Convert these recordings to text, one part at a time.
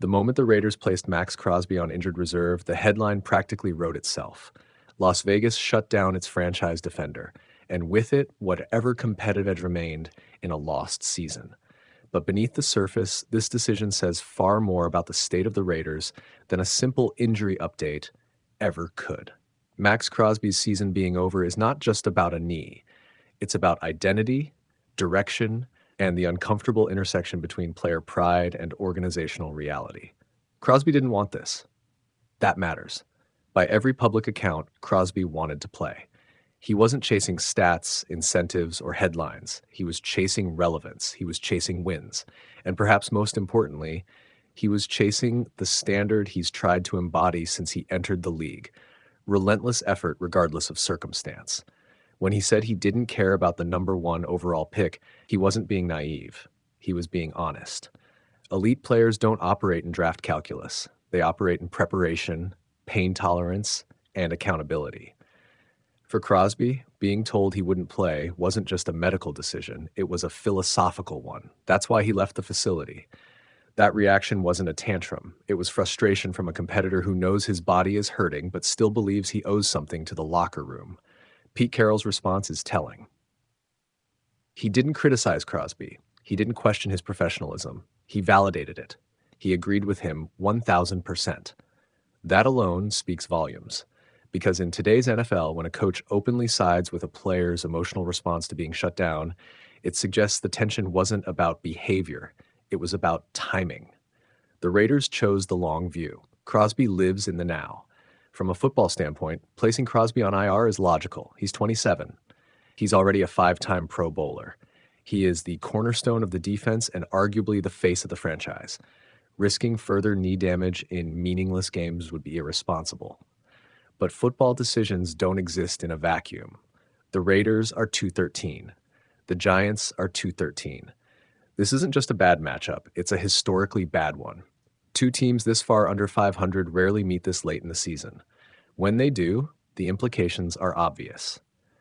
The moment the Raiders placed Maxx Crosby on injured reserve, the headline practically wrote itself. Las Vegas shut down its franchise defender, and with it, whatever competitive edge remained in a lost season. But beneath the surface, this decision says far more about the state of the Raiders than a simple injury update ever could. Maxx Crosby's season being over is not just about a knee. It's about identity, direction, and the uncomfortable intersection between player pride and organizational reality. Crosby didn't want this. That matters. By every public account, Crosby wanted to play. He wasn't chasing stats, incentives, or headlines. He was chasing relevance. He was chasing wins. And perhaps most importantly, he was chasing the standard he's tried to embody since he entered the league: relentless effort regardless of circumstance. When he said he didn't care about the number 1 overall pick, he wasn't being naive. He was being honest. Elite players don't operate in draft calculus. They operate in preparation, pain tolerance, and accountability. For Crosby, being told he wouldn't play wasn't just a medical decision, it was a philosophical one. That's why he left the facility. That reaction wasn't a tantrum. It was frustration from a competitor who knows his body is hurting but still believes he owes something to the locker room. Pete Carroll's response is telling. He didn't criticize Crosby. He didn't question his professionalism. He validated it. He agreed with him 1,000%. That alone speaks volumes. Because in today's NFL, when a coach openly sides with a player's emotional response to being shut down, it suggests the tension wasn't about behavior. It was about timing. The Raiders chose the long view. Crosby lives in the now. From a football standpoint, placing Crosby on IR is logical. He's 27. He's already a 5-time Pro Bowler. He is the cornerstone of the defense and arguably the face of the franchise. Risking further knee damage in meaningless games would be irresponsible. But football decisions don't exist in a vacuum. The Raiders are 2-13. The Giants are 2-13. This isn't just a bad matchup, it's a historically bad one. 2 teams this far under 500 rarely meet this late in the season. When they do, the implications are obvious.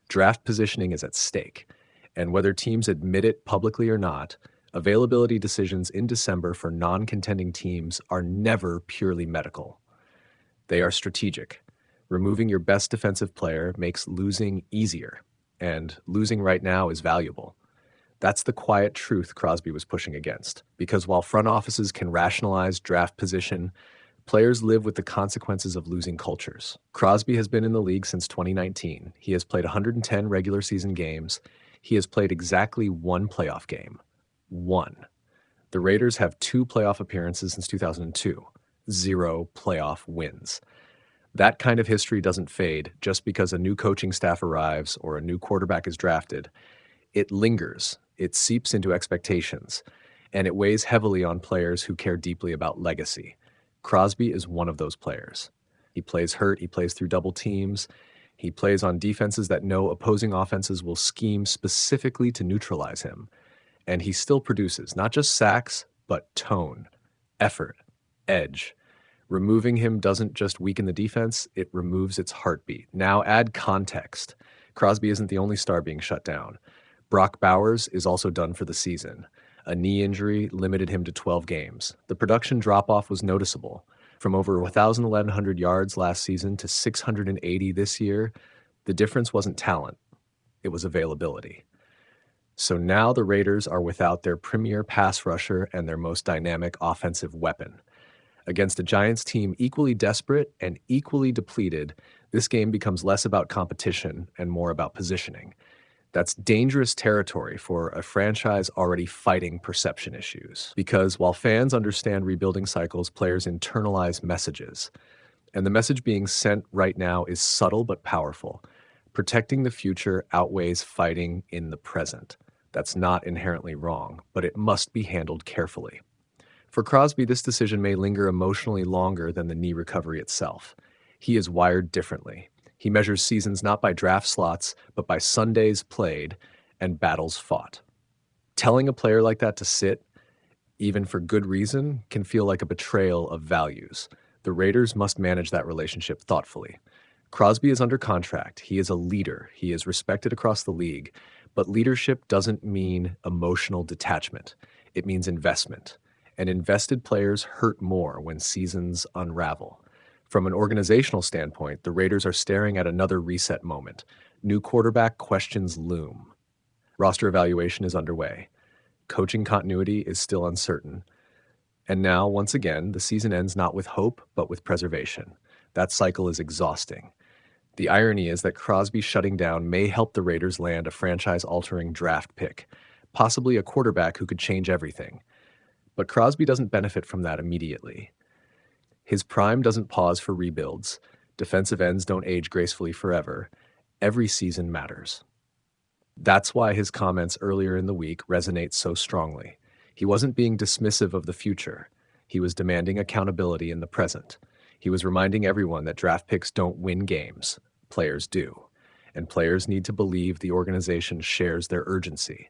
Draft positioning is at stake, and whether teams admit it publicly or not, availability decisions in December for non-contending teams are never purely medical. They are strategic. Removing your best defensive player makes losing easier, and losing right now is valuable. That's the quiet truth Crosby was pushing against, because while front offices can rationalize draft position, players live with the consequences of losing cultures. Crosby has been in the league since 2019. He has played 110 regular season games. He has played exactly 1 playoff game. 1. The Raiders have 2 playoff appearances since 2002. 0 playoff wins. That kind of history doesn't fade just because a new coaching staff arrives or a new quarterback is drafted. It lingers, it seeps into expectations, and it weighs heavily on players who care deeply about legacy. Crosby is one of those players. He plays hurt, he plays through double teams, he plays on defenses that know opposing offenses will scheme specifically to neutralize him. And he still produces, not just sacks, but tone, effort, edge. Removing him doesn't just weaken the defense, it removes its heartbeat. Now add context. Crosby isn't the only star being shut down. Brock Bowers is also done for the season. A knee injury limited him to 12 games. The production drop-off was noticeable. From over 1,100 yards last season to 680 this year, the difference wasn't talent, it was availability. So now the Raiders are without their premier pass rusher and their most dynamic offensive weapon. Against a Giants team equally desperate and equally depleted, this game becomes less about competition and more about positioning. That's dangerous territory for a franchise already fighting perception issues. Because while fans understand rebuilding cycles, players internalize messages. And the message being sent right now is subtle but powerful. Protecting the future outweighs fighting in the present. That's not inherently wrong, but it must be handled carefully. For Crosby, this decision may linger emotionally longer than the knee recovery itself. He is wired differently. He measures seasons not by draft slots, but by Sundays played and battles fought. Telling a player like that to sit, even for good reason, can feel like a betrayal of values. The Raiders must manage that relationship thoughtfully. Crosby is under contract. He is a leader. He is respected across the league. But leadership doesn't mean emotional detachment. It means investment. and invested players hurt more when seasons unravel. From an organizational standpoint, the Raiders are staring at another reset moment. New quarterback questions loom. Roster evaluation is underway. Coaching continuity is still uncertain. And now, once again, the season ends not with hope, but with preservation. That cycle is exhausting. The irony is that Crosby shutting down may help the Raiders land a franchise-altering draft pick, possibly a quarterback who could change everything. But Crosby doesn't benefit from that immediately. His prime doesn't pause for rebuilds. Defensive ends don't age gracefully forever. Every season matters. That's why his comments earlier in the week resonate so strongly. He wasn't being dismissive of the future. He was demanding accountability in the present. He was reminding everyone that draft picks don't win games. Players do. And players need to believe the organization shares their urgency.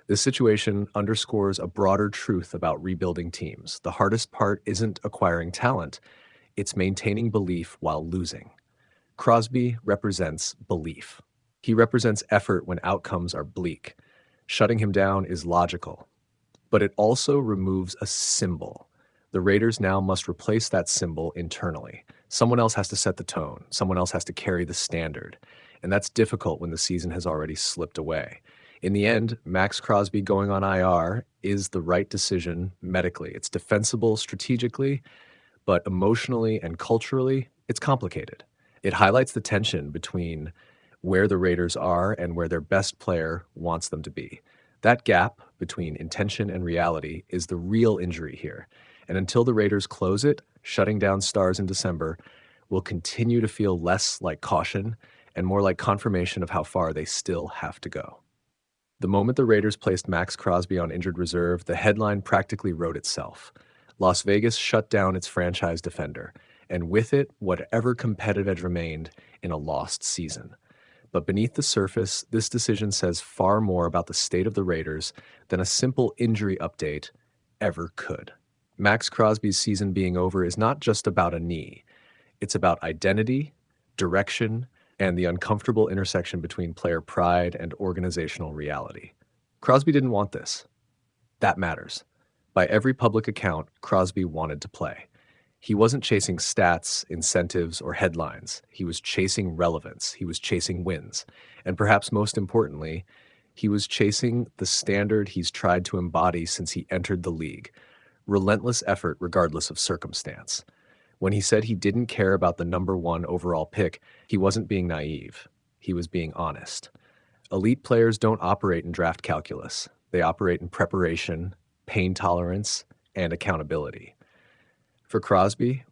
This situation underscores a broader truth about rebuilding teams. The hardest part isn't acquiring talent, it's maintaining belief while losing. Crosby represents belief. He represents effort when outcomes are bleak. Shutting him down is logical, but it also removes a symbol. The Raiders now must replace that symbol internally. Someone else has to set the tone. Someone else has to carry the standard. And that's difficult when the season has already slipped away. In the end, Maxx Crosby going on IR is the right decision medically. It's defensible strategically, but emotionally and culturally, it's complicated. It highlights the tension between where the Raiders are and where their best player wants them to be. That gap between intention and reality is the real injury here. And until the Raiders close it, shutting down stars in December will continue to feel less like caution and more like confirmation of how far they still have to go. The moment the Raiders placed Maxx Crosby on injured reserve, the headline practically wrote itself. Las Vegas shut down its franchise defender, and with it, whatever competitive edge remained in a lost season. But beneath the surface, this decision says far more about the state of the Raiders than a simple injury update ever could. Maxx Crosby's season being over is not just about a knee. It's about identity, direction, and the uncomfortable intersection between player pride and organizational reality. Crosby didn't want this. That matters. By every public account, Crosby wanted to play. He wasn't chasing stats, incentives, or headlines. He was chasing relevance. He was chasing wins. And perhaps most importantly, he was chasing the standard he's tried to embody since he entered the league. Relentless effort regardless of circumstance. When he said he didn't care about the number 1 overall pick, he wasn't being naive. He was being honest. Elite players don't operate in draft calculus. They operate in preparation, pain tolerance, and accountability. For Crosby,